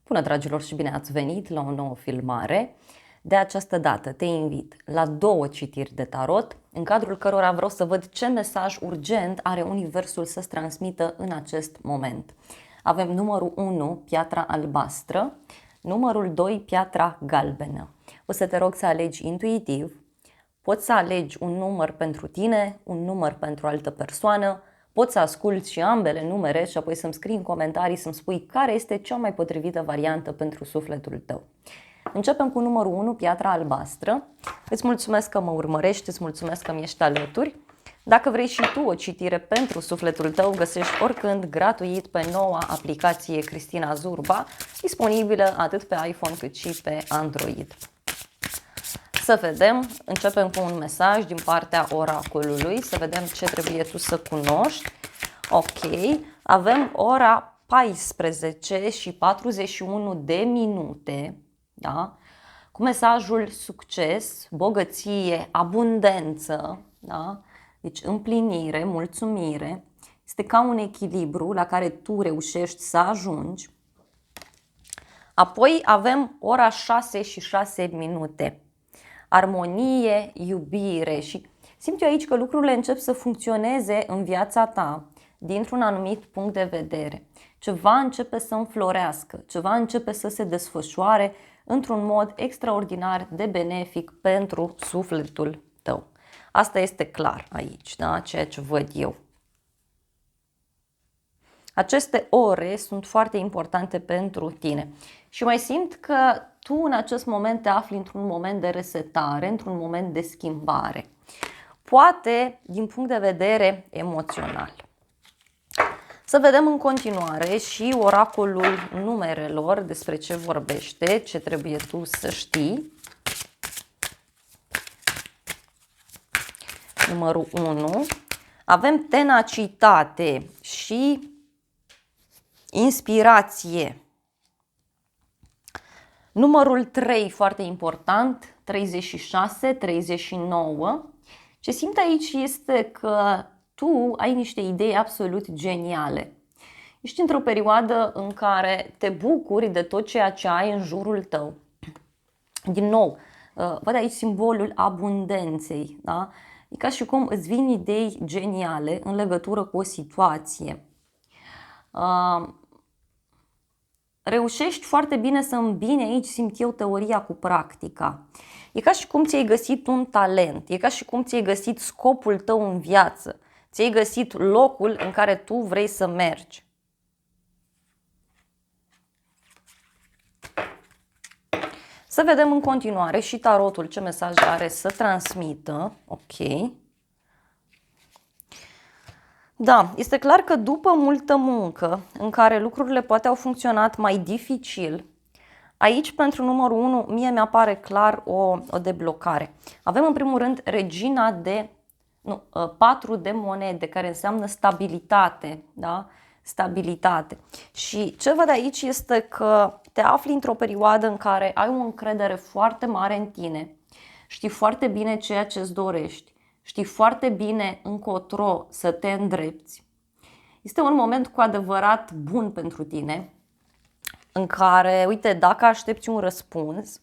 Bună, dragilor, și bine ați venit la o nouă filmare. De această dată te invit la 2 citiri de tarot, în cadrul cărora vreau să văd ce mesaj urgent are Universul să-ți transmită în acest moment. Avem numărul 1, piatra albastră, numărul 2, piatra galbenă. O să te rog să alegi intuitiv. Poți să alegi un număr pentru tine, un număr pentru altă persoană, poți să asculți și ambele numere și apoi să-mi scrii în comentarii să-mi spui care este cea mai potrivită variantă pentru sufletul tău. Începem cu numărul 1, piatra albastră. Îți mulțumesc că mă urmărești, îți mulțumesc că mi ești alături. Dacă vrei și tu o citire pentru sufletul tău, găsești oricând gratuit pe noua aplicație Cristina Zurba, disponibilă atât pe iPhone cât și pe Android. Să vedem, începem cu un mesaj din partea oracolului, să vedem ce trebuie tu să cunoști. Ok, avem ora 14 și 41 de minute, da? Cu mesajul succes, bogăție, abundență, da? Deci împlinire, mulțumire. Este ca un echilibru la care tu reușești să ajungi. Apoi avem ora 6 și 6 minute. Armonie, iubire și simt eu aici că lucrurile încep să funcționeze în viața ta dintr-un anumit punct de vedere. Ceva începe să înflorească, ceva începe să se desfășoare într-un mod extraordinar de benefic pentru sufletul tău. Asta este clar aici, da? Ceea ce văd eu. Aceste ore sunt foarte importante pentru tine și mai simt că tu în acest moment te afli într-un moment de resetare, într-un moment de schimbare, poate din punct de vedere emoțional. Să vedem în continuare și oracolul numerelor despre ce vorbește, ce trebuie tu să știi. Numărul 1. Avem tenacitate și inspirație. Numărul 3, foarte important, 36, 39. Ce simt aici este că tu ai niște idei absolut geniale. Ești într-o perioadă în care te bucuri de tot ceea ce ai în jurul tău. Din nou, văd aici simbolul abundenței, da? E ca și cum îți vin idei geniale în legătură cu o situație. Reușești foarte bine să îmbini aici, simt eu, teoria cu practica. E ca și cum ți-ai găsit un talent, e ca și cum ți-ai găsit scopul tău în viață, ți-ai găsit locul în care tu vrei să mergi. Să vedem în continuare și tarotul ce mesaj are să transmită. Ok. Da, este clar că după multă muncă în care lucrurile poate au funcționat mai dificil, aici pentru numărul 1 mie mi-apare clar o deblocare. Avem în primul rând regina de 4 de monede, care înseamnă stabilitate, da? Stabilitate. Și ce văd aici este că te afli într-o perioadă în care ai o încredere foarte mare în tine, știi foarte bine ceea ce îți dorești, știi foarte bine încotro să te îndrepți. Este un moment cu adevărat bun pentru tine, în care, uite, dacă aștepți un răspuns,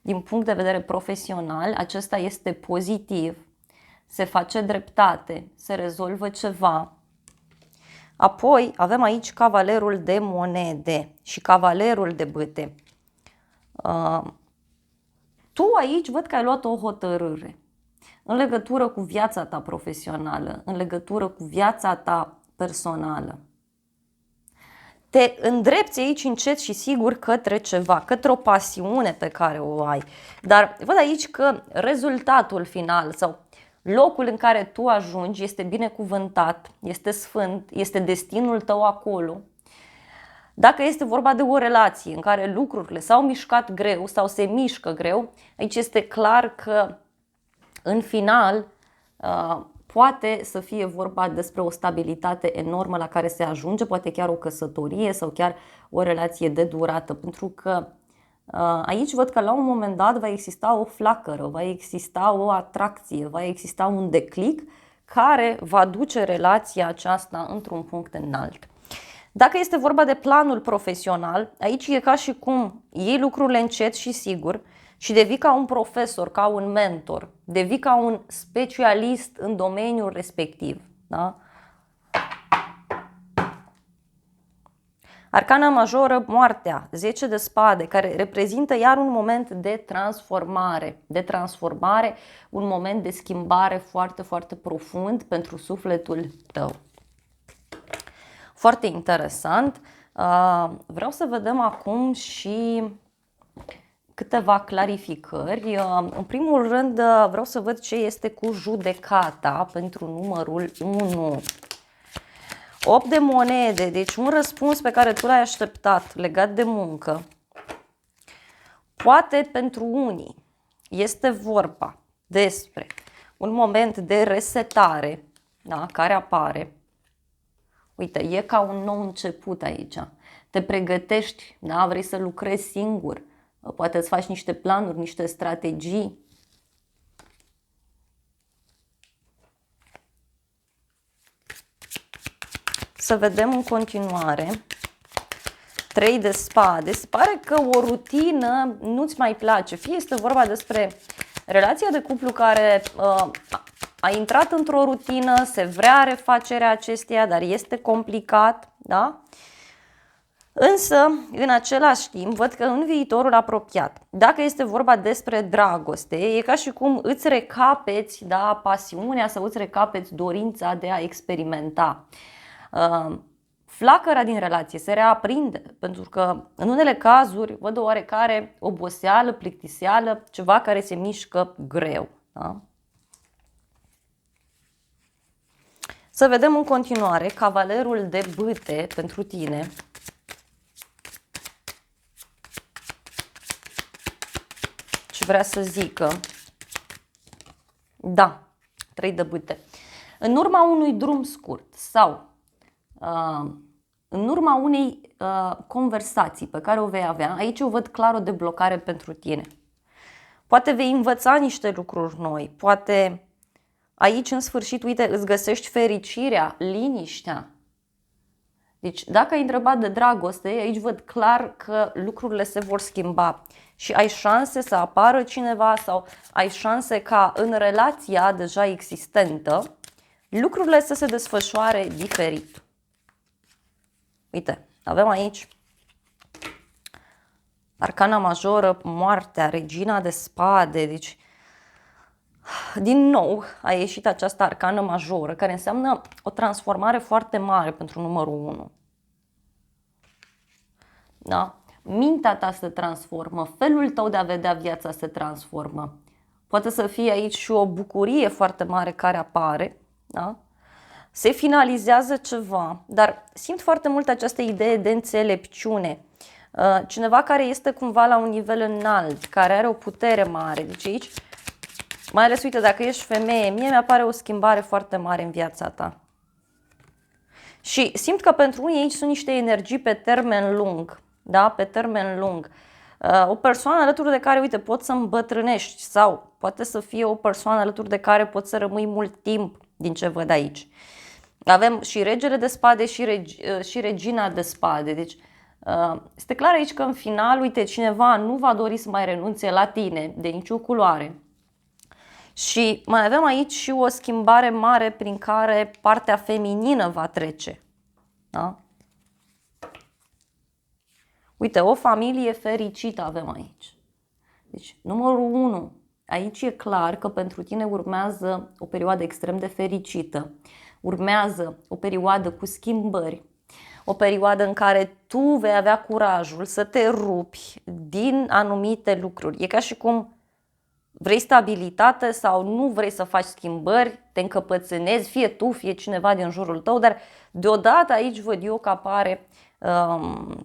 din punct de vedere profesional, acesta este pozitiv, se face dreptate, se rezolvă ceva. Apoi avem aici cavalerul de monede și cavalerul de bâte. Tu aici văd că ai luat o hotărâre în legătură cu viața ta profesională, în legătură cu viața ta personală. Te îndrepți aici încet și sigur către ceva, către o pasiune pe care o ai. Dar văd aici că rezultatul final sau locul în care tu ajungi este binecuvântat, este sfânt, este destinul tău acolo. Dacă este vorba de o relație în care lucrurile s-au mișcat greu sau se mișcă greu, aici este clar că în final poate să fie vorba despre o stabilitate enormă la care se ajunge, poate chiar o căsătorie sau chiar o relație de durată, pentru că aici văd că la un moment dat va exista o flacără, va exista o atracție, va exista un declic care va duce relația aceasta într-un punct înalt. Dacă este vorba de planul profesional, aici e ca și cum iei lucrurile încet și sigur și devii ca un profesor, ca un mentor, devii ca un specialist în domeniul respectiv. Da? Arcana majoră, moartea, 10 de spade, care reprezintă iar un moment de transformare, un moment de schimbare foarte, foarte profund pentru sufletul tău. Foarte interesant. Vreau să vedem acum și câteva clarificări. În primul rând vreau să văd ce este cu judecata pentru numărul 1. 8 de monede, deci un răspuns pe care tu l-ai așteptat legat de muncă. Poate pentru unii este vorba despre un moment de resetare, da, care apare. Uite, e ca un nou început aici. Te pregătești, da, vrei să lucrezi singur, poate îți faci niște planuri, niște strategii. Să vedem în continuare. 3 de spade. Se pare că o rutină nu-ți mai place. Fie este vorba despre relația de cuplu care a intrat într-o rutină, se vrea refacerea acesteia, dar este complicat, da? Însă, în același timp, văd că în viitorul apropiat, dacă este vorba despre dragoste, e ca și cum îți recapeți, da, pasiunea sau îți recapeți dorința de a experimenta. Flacăra din relație se reaprinde, pentru că în unele cazuri văd o oarecare oboseală, plictiseală, ceva care se mișcă greu. Da? Să vedem în continuare cavalerul de bâte pentru tine. Ce vrea să zică? Da, 3 de bâte. În urma unui drum scurt sau în urma unei conversații pe care o vei avea, aici eu văd clar o deblocare pentru tine. Poate vei învăța niște lucruri noi, poate aici în sfârșit, uite, îți găsești fericirea, liniștea. Deci dacă ai întrebat de dragoste, aici văd clar că lucrurile se vor schimba și ai șanse să apară cineva sau ai șanse ca în relația deja existentă lucrurile să se desfășoare diferit. Uite, avem aici arcana majoră, moartea, regina de spade, deci din nou a ieșit această arcană majoră care înseamnă o transformare foarte mare pentru numărul 1. Da? Mintea ta se transformă, felul tău de a vedea viața se transformă. Poate să fie aici și o bucurie foarte mare care apare, da? Se finalizează ceva, dar simt foarte mult această idee de înțelepciune. Cineva care este cumva la un nivel înalt, care are o putere mare. Deci aici, mai ales, uite, dacă ești femeie, mie mi-apare o schimbare foarte mare în viața ta. Și simt că pentru unii aici sunt niște energii pe termen lung, da? Pe termen lung. O persoană alături de care, uite, poți să îmbătrânești sau poate să fie o persoană alături de care poți să rămâi mult timp, din ce văd aici. Avem și regele de spade și regina de spade. Deci este clar aici că în final, uite, cineva nu va dori să mai renunțe la tine de nicio culoare. Și mai avem aici și o schimbare mare prin care partea feminină va trece. Da? Uite, o familie fericită avem aici. Deci, numărul 1. Aici e clar că pentru tine urmează o perioadă extrem de fericită. Urmează o perioadă cu schimbări. O perioadă în care tu vei avea curajul să te rupi din anumite lucruri. E ca și cum vrei stabilitate sau nu vrei să faci schimbări, te încăpățânezi, fie tu, fie cineva din jurul tău, dar deodată aici văd eu că apare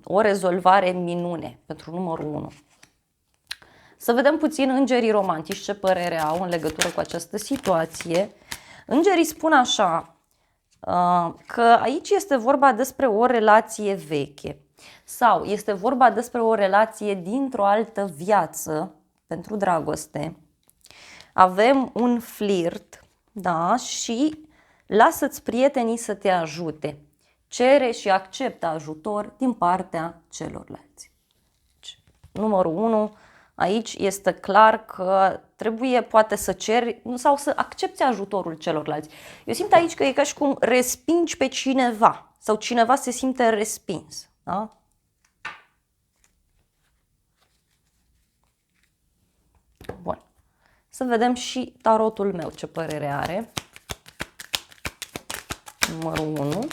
o rezolvare minune pentru numărul 1. Să vedem puțin îngerii romantici ce părere au în legătură cu această situație. Îngerii spun așa, că aici este vorba despre o relație veche sau este vorba despre o relație dintr-o altă viață pentru dragoste. Avem un flirt, da, și lasă-ți prietenii să te ajute. cere și acceptă ajutor din partea celorlalți. Numărul 1, aici este clar că trebuie poate să ceri sau să accepti ajutorul celorlalți. Eu simt aici că e ca și cum respingi pe cineva sau cineva se simte respins. Da? Bun. Să vedem și tarotul meu ce părere are. Numărul 1.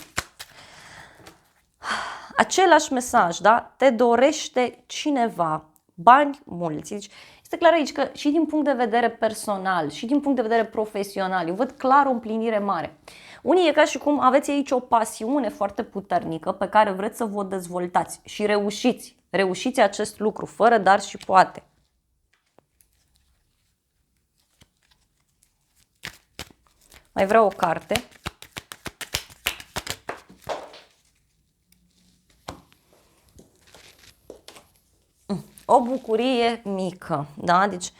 Același mesaj, da? Te dorește cineva bani mulți. Deci este clar aici că și din punct de vedere personal și din punct de vedere profesional, eu văd clar o împlinire mare. Unii e ca și cum aveți aici o pasiune foarte puternică pe care vreți să vă dezvoltați și reușiți. Reușiți acest lucru, fără dar și poate. Mai vreau o carte. O bucurie mică, da? Deci,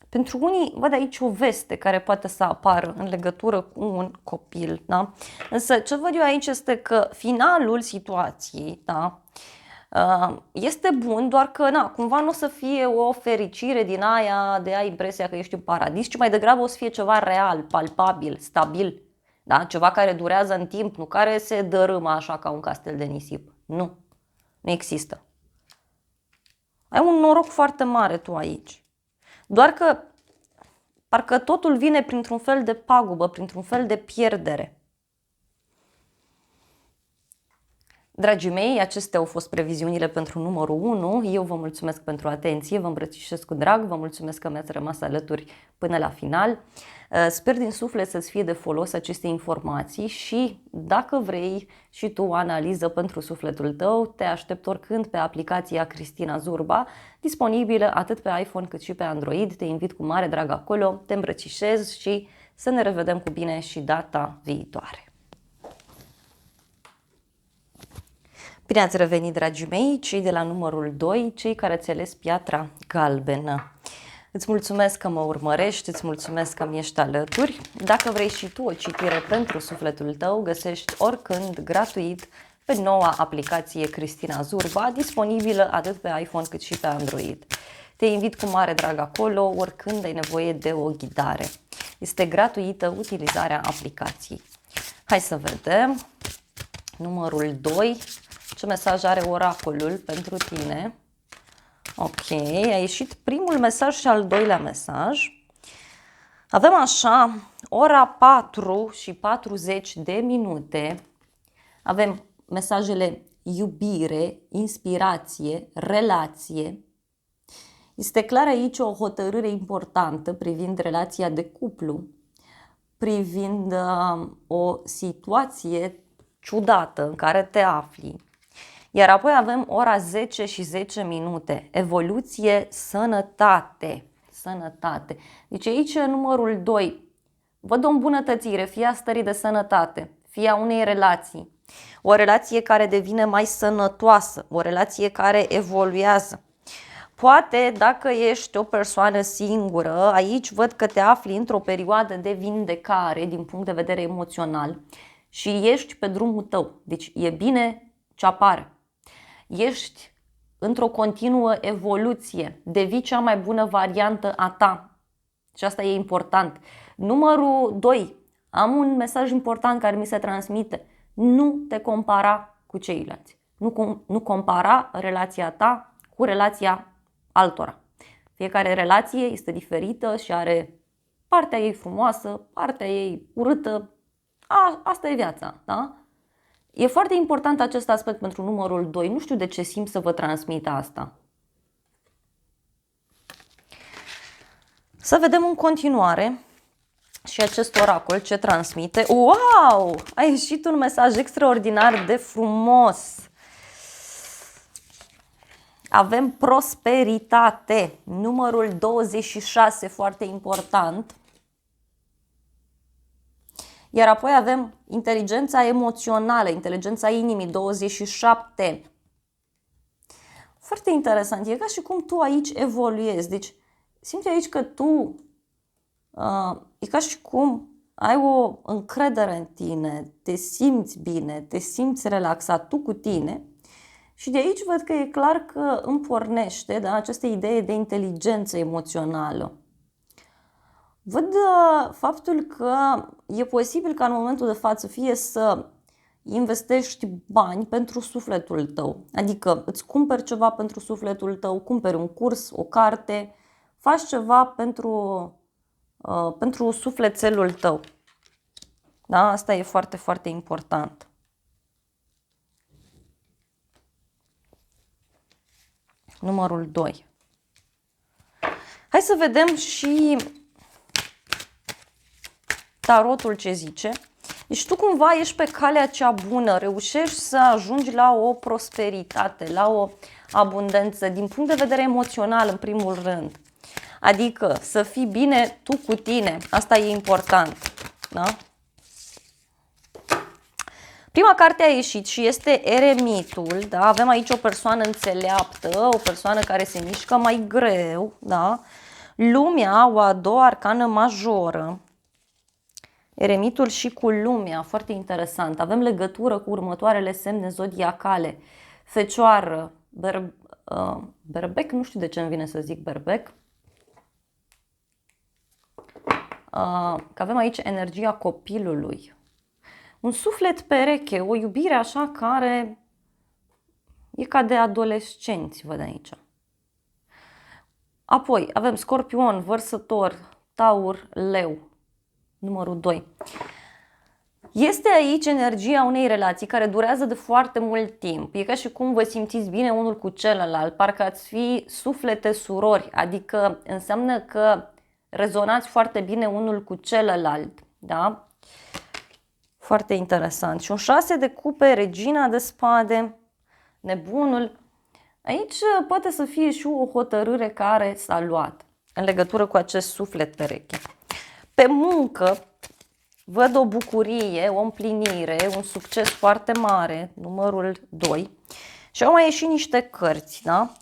pentru unii văd aici o veste care poate să apară în legătură cu un copil, da? Însă ce văd eu aici este că finalul situației, da? Este bun, doar că cumva nu o să fie o fericire din aia de ai impresia că ești în paradis, ci mai degrabă o să fie ceva real, palpabil, stabil, da? Ceva care durează în timp, nu care se dărâmă așa ca un castel de nisip. Nu există. Ai un noroc foarte mare tu aici. Doar că parcă totul vine printr-un fel de pagubă, printr-un fel de pierdere. Dragii mei, acestea au fost previziunile pentru numărul 1. Eu vă mulțumesc pentru atenție, vă îmbrățișez cu drag, vă mulțumesc că mi-ați rămas alături până la final. Sper din suflet să-ți fie de folos aceste informații și dacă vrei și tu o analiză pentru sufletul tău, te aștept oricând pe aplicația Cristina Zurba, disponibilă atât pe iPhone cât și pe Android. Te invit cu mare drag acolo, te îmbrățișez și să ne revedem cu bine și data viitoare. Bine ați revenit, dragii mei, cei de la numărul 2, cei care ați ales piatra galbenă. Îți mulțumesc că mă urmărești, îți mulțumesc că mi ești alături. Dacă vrei și tu o citire pentru sufletul tău, găsești oricând gratuit pe noua aplicație Cristina Zurba, disponibilă atât pe iPhone cât și pe Android. Te invit cu mare drag acolo, oricând ai nevoie de o ghidare. Este gratuită utilizarea aplicației. Hai să vedem. Numărul 2. Ce mesaj are oracolul pentru tine? Ok, a ieșit primul mesaj și al doilea mesaj. Avem așa, ora 4 și 40 de minute. Avem mesajele iubire, inspirație, relație. Este clar aici o hotărâre importantă privind relația de cuplu, privind o situație ciudată în care te afli. Iar apoi avem ora 10 și 10 minute, evoluție, sănătate. Sănătate. Deci aici numărul 2, văd o îmbunătățire, fie a stării de sănătate, fie a unei relații. O relație care devine mai sănătoasă, o relație care evoluează. Poate dacă ești o persoană singură, aici văd că te afli într-o perioadă de vindecare din punct de vedere emoțional și ești pe drumul tău. Deci e bine ce apare. Ești într-o continuă evoluție, devii cea mai bună variantă a ta și asta e important. Numărul 2, am un mesaj important care mi se transmite: nu te compara cu ceilalți, nu compara relația ta cu relația altora. Fiecare relație este diferită și are partea ei frumoasă, partea ei urâtă. Asta e viața, da? E foarte important acest aspect pentru numărul 2. Nu știu de ce simt să vă transmit asta. Să vedem în continuare și acest oracol ce transmite. Wow! A ieșit un mesaj extraordinar de frumos. Avem prosperitate. Numărul 26, foarte important. Iar apoi avem inteligența emoțională, inteligența inimii, 27. Foarte interesant. E ca și cum tu aici evoluezi. Deci simți aici că tu, e ca și cum ai o încredere în tine, te simți bine, te simți relaxat tu cu tine și de aici văd că e clar că îmi pornește, da, această idee de inteligență emoțională. Văd faptul că e posibil ca în momentul de față fie să investești bani pentru sufletul tău, adică îți cumperi ceva pentru sufletul tău, cumperi un curs, o carte, faci ceva pentru sufletelul tău. Da? Asta e foarte, foarte important. Numărul 2. Hai să vedem și tarotul ce zice. Deci tu cumva ești pe calea cea bună, reușești să ajungi la o prosperitate, la o abundență din punct de vedere emoțional în primul rând. Adică să fii bine tu cu tine, asta e important. Da? Prima carte a ieșit și este Eremitul, da? Avem aici o persoană înțeleaptă, o persoană care se mișcă mai greu, da? Lumea, o a doua arcană majoră. Eremitul și cu lumea, foarte interesant. Avem legătură cu următoarele semne zodiacale. Fecioară, berbec, nu știu de ce îmi vine să zic berbec. Că avem aici energia copilului. Un suflet pereche, o iubire așa care e ca de adolescenți, văd aici. Apoi avem Scorpion, Vărsător, Taur, Leu, numărul 2. Este aici energia unei relații care durează de foarte mult timp. E ca și cum vă simțiți bine unul cu celălalt, parcă ați fi suflete surori, adică înseamnă că rezonați foarte bine unul cu celălalt, da? Foarte interesant. Și un 6 de cupe, regina de spade, nebunul. Aici poate să fie și o hotărâre care s-a luat în legătură cu acest suflet pereche. Pe muncă văd o bucurie, o împlinire, un succes foarte mare, numărul 2. Și au mai ieșit niște cărți, da?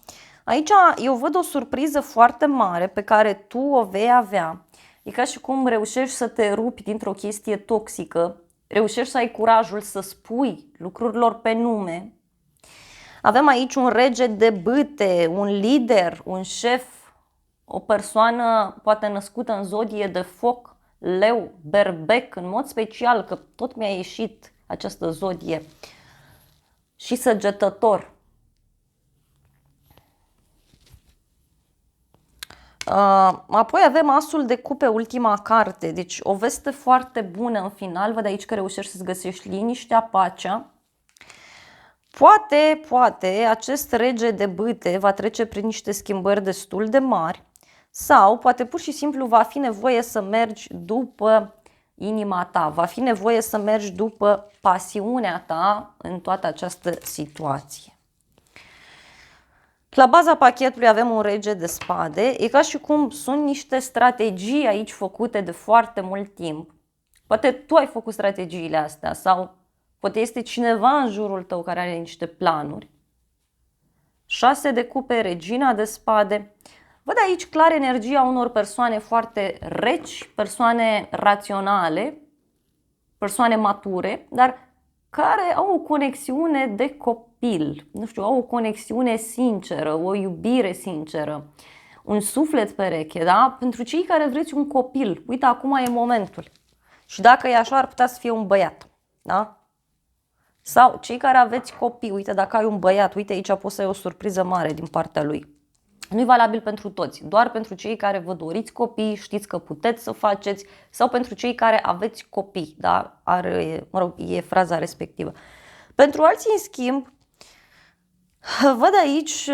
Aici eu văd o surpriză foarte mare pe care tu o vei avea. E ca și cum reușești să te rupi dintr-o chestie toxică, reușești să ai curajul să spui lucrurilor pe nume. Avem aici un rege de bâte, un lider, un șef, o persoană poate născută în zodie de foc, leu, berbec, în mod special, că tot mi-a ieșit această zodie, și săgetător. Apoi avem asul de cupe, ultima carte, deci o veste foarte bună în final, văd aici că reușești să-ți găsești liniștea, pacea. Poate acest rege de bâte va trece prin niște schimbări destul de mari sau poate pur și simplu va fi nevoie să mergi după inima ta, va fi nevoie să mergi după pasiunea ta în toată această situație. La baza pachetului avem un rege de spade, e ca și cum sunt niște strategii aici făcute de foarte mult timp. Poate tu ai făcut strategiile astea sau poate este cineva în jurul tău care are niște planuri. 6 de cupe, regina de spade. Văd aici clar energia unor persoane foarte reci, persoane raționale, persoane mature, dar care au o conexiune de copil, nu știu, au o conexiune sinceră, o iubire sinceră, un suflet pereche, da? Pentru cei care vreți un copil, uite, acum e momentul. Și dacă e așa, ar putea să fie un băiat, da? Sau cei care aveți copii, uite, dacă ai un băiat, uite, aici poți să ai o surpriză mare din partea lui. Nu e valabil pentru toți, doar pentru cei care vă doriți copii, știți că puteți să faceți, sau pentru cei care aveți copii, da? E fraza respectivă. Pentru alții, în schimb, văd aici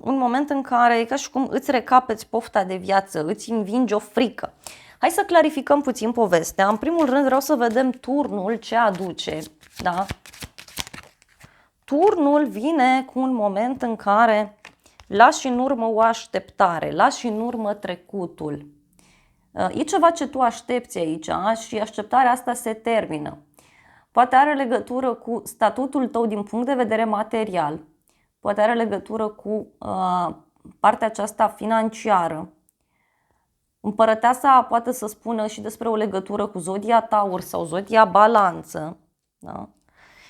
un moment în care e ca și cum îți recapeți pofta de viață, îți învingi o frică. Hai să clarificăm puțin povestea. În primul rând vreau să vedem turnul ce aduce, da? Turnul vine cu un moment în care lași în urmă o așteptare, lași în urmă trecutul. E ceva ce tu aștepți aici și așteptarea asta se termină. Poate are legătură cu statutul tău din punct de vedere material, poate are legătură cu partea aceasta financiară. Împărăteasa poate să spună și despre o legătură cu zodia Taur sau zodia Balanță. Da?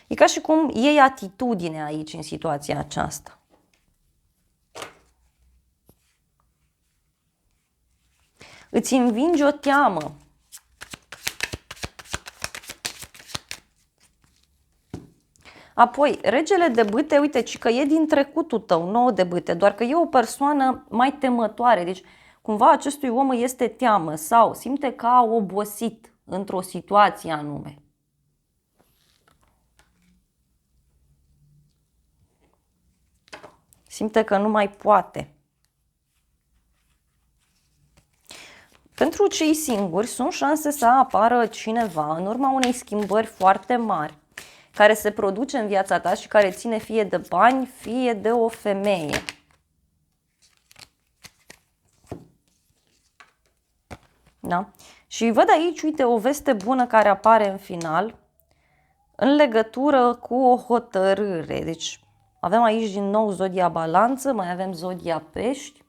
E ca și cum iei atitudine aici în situația aceasta. Îți învinge o teamă. Apoi, regele de bâte, uite, ci că e din trecutul tău, 9 de bâte, doar că e o persoană mai temătoare. Deci, cumva acestui om îi este teamă sau simte că a obosit într-o situație anume. Simte că nu mai poate. Pentru cei singuri sunt șanse să apară cineva în urma unei schimbări foarte mari care se produce în viața ta și care ține fie de bani, fie de o femeie. Da? Și văd aici, uite, o veste bună care apare în final în legătură cu o hotărâre. Deci avem aici din nou zodia Balanță, mai avem zodia Pești.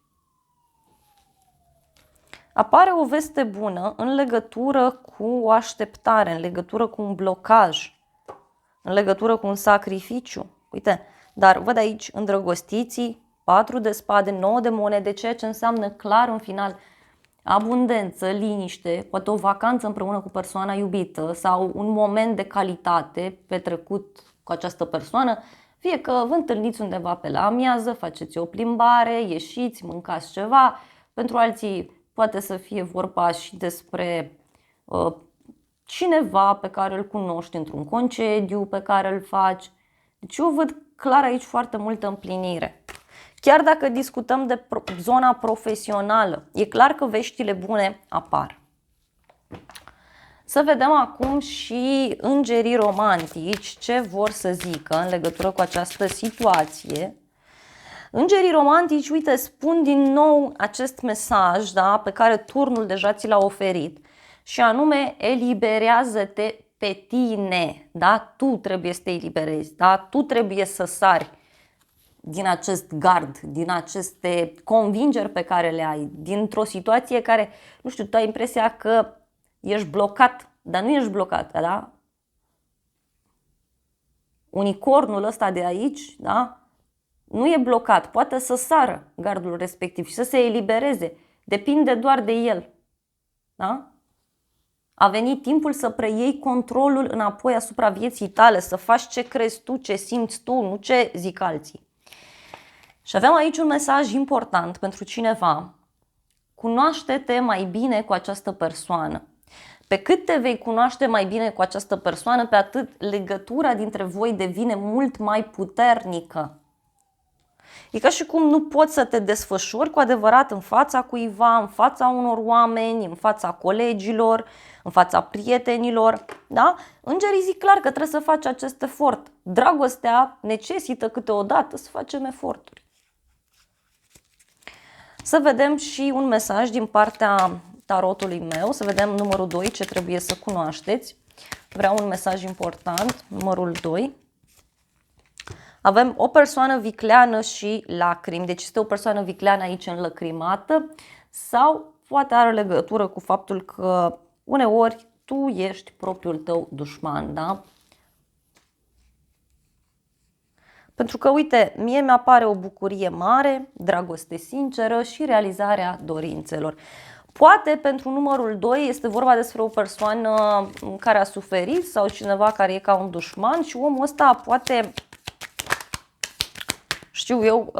Apare o veste bună în legătură cu o așteptare, în legătură cu un blocaj, în legătură cu un sacrificiu. Uite, dar văd aici îndrăgostiții, 4 de spade, 9 de monede, ceea ce înseamnă clar în final abundență, liniște, poate o vacanță împreună cu persoana iubită sau un moment de calitate petrecut cu această persoană, fie că vă întâlniți undeva pe la amiază, faceți o plimbare, ieșiți, mâncați ceva. Pentru alții poate să fie vorba și despre cineva pe care îl cunoști într-un concediu pe care îl faci. Deci eu văd clar aici foarte multă împlinire. Chiar dacă discutăm de zona profesională, e clar că veștile bune apar. Să vedem acum și îngerii romantici ce vor să zică în legătură cu această situație. Îngerii romantici, uite, spun din nou acest mesaj, da, pe care turnul deja ți l-a oferit, și anume eliberează-te pe tine, da? Tu trebuie să te eliberezi, da? Tu trebuie să sari din acest gard, din aceste convingeri pe care le ai, dintr-o situație care, nu știu, tu ai impresia că ești blocat, dar nu ești blocat, da? Unicornul ăsta de aici, da? Nu e blocat, poate să sară gardul respectiv și să se elibereze. Depinde doar de el. Da? A venit timpul să preiei controlul înapoi asupra vieții tale, să faci ce crezi tu, ce simți tu, nu ce zic alții. Și avem aici un mesaj important pentru cineva. Cunoaște-te mai bine cu această persoană. Pe cât te vei cunoaște mai bine cu această persoană, pe atât legătura dintre voi devine mult mai puternică. E ca și cum nu poți să te desfășori cu adevărat în fața cuiva, în fața unor oameni, în fața colegilor, în fața prietenilor. Da? Îngerii zic clar că trebuie să faci acest efort. Dragostea necesită câteodată să facem eforturi. Să vedem și un mesaj din partea tarotului meu, să vedem numărul 2, ce trebuie să cunoașteți. Vreau un mesaj important, numărul 2. Avem o persoană vicleană și lacrimi, deci este o persoană vicleană aici înlăcrimată sau poate are legătură cu faptul că uneori tu ești propriul tău dușman, da? Pentru că, uite, mie mi-apare o bucurie mare, dragoste sinceră și realizarea dorințelor. Poate pentru numărul 2 este vorba despre o persoană care a suferit sau cineva care e ca un dușman și omul ăsta poate, știu eu,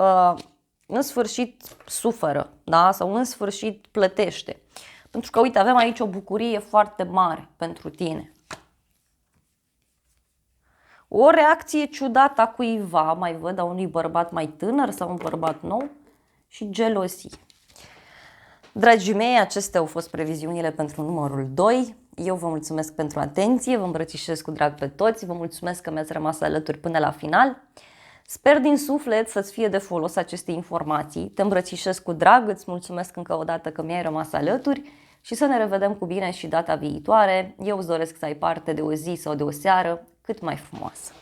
în sfârșit suferă, da? Sau în sfârșit plătește. Pentru că, uite, avem aici o bucurie foarte mare pentru tine. O reacție ciudată a cuiva, mai văd, a unui bărbat mai tânăr sau un bărbat nou și gelosii. Dragii mei, acestea au fost previziunile pentru numărul 2. Eu vă mulțumesc pentru atenție, vă îmbrățișez cu drag pe toți, vă mulțumesc că mi-ați rămas alături până la final. Sper din suflet să-ți fie de folos aceste informații, te îmbrățișez cu drag, îți mulțumesc încă o dată că mi-ai rămas alături și să ne revedem cu bine și data viitoare. Eu îți doresc să ai parte de o zi sau de o seară cât mai frumoasă.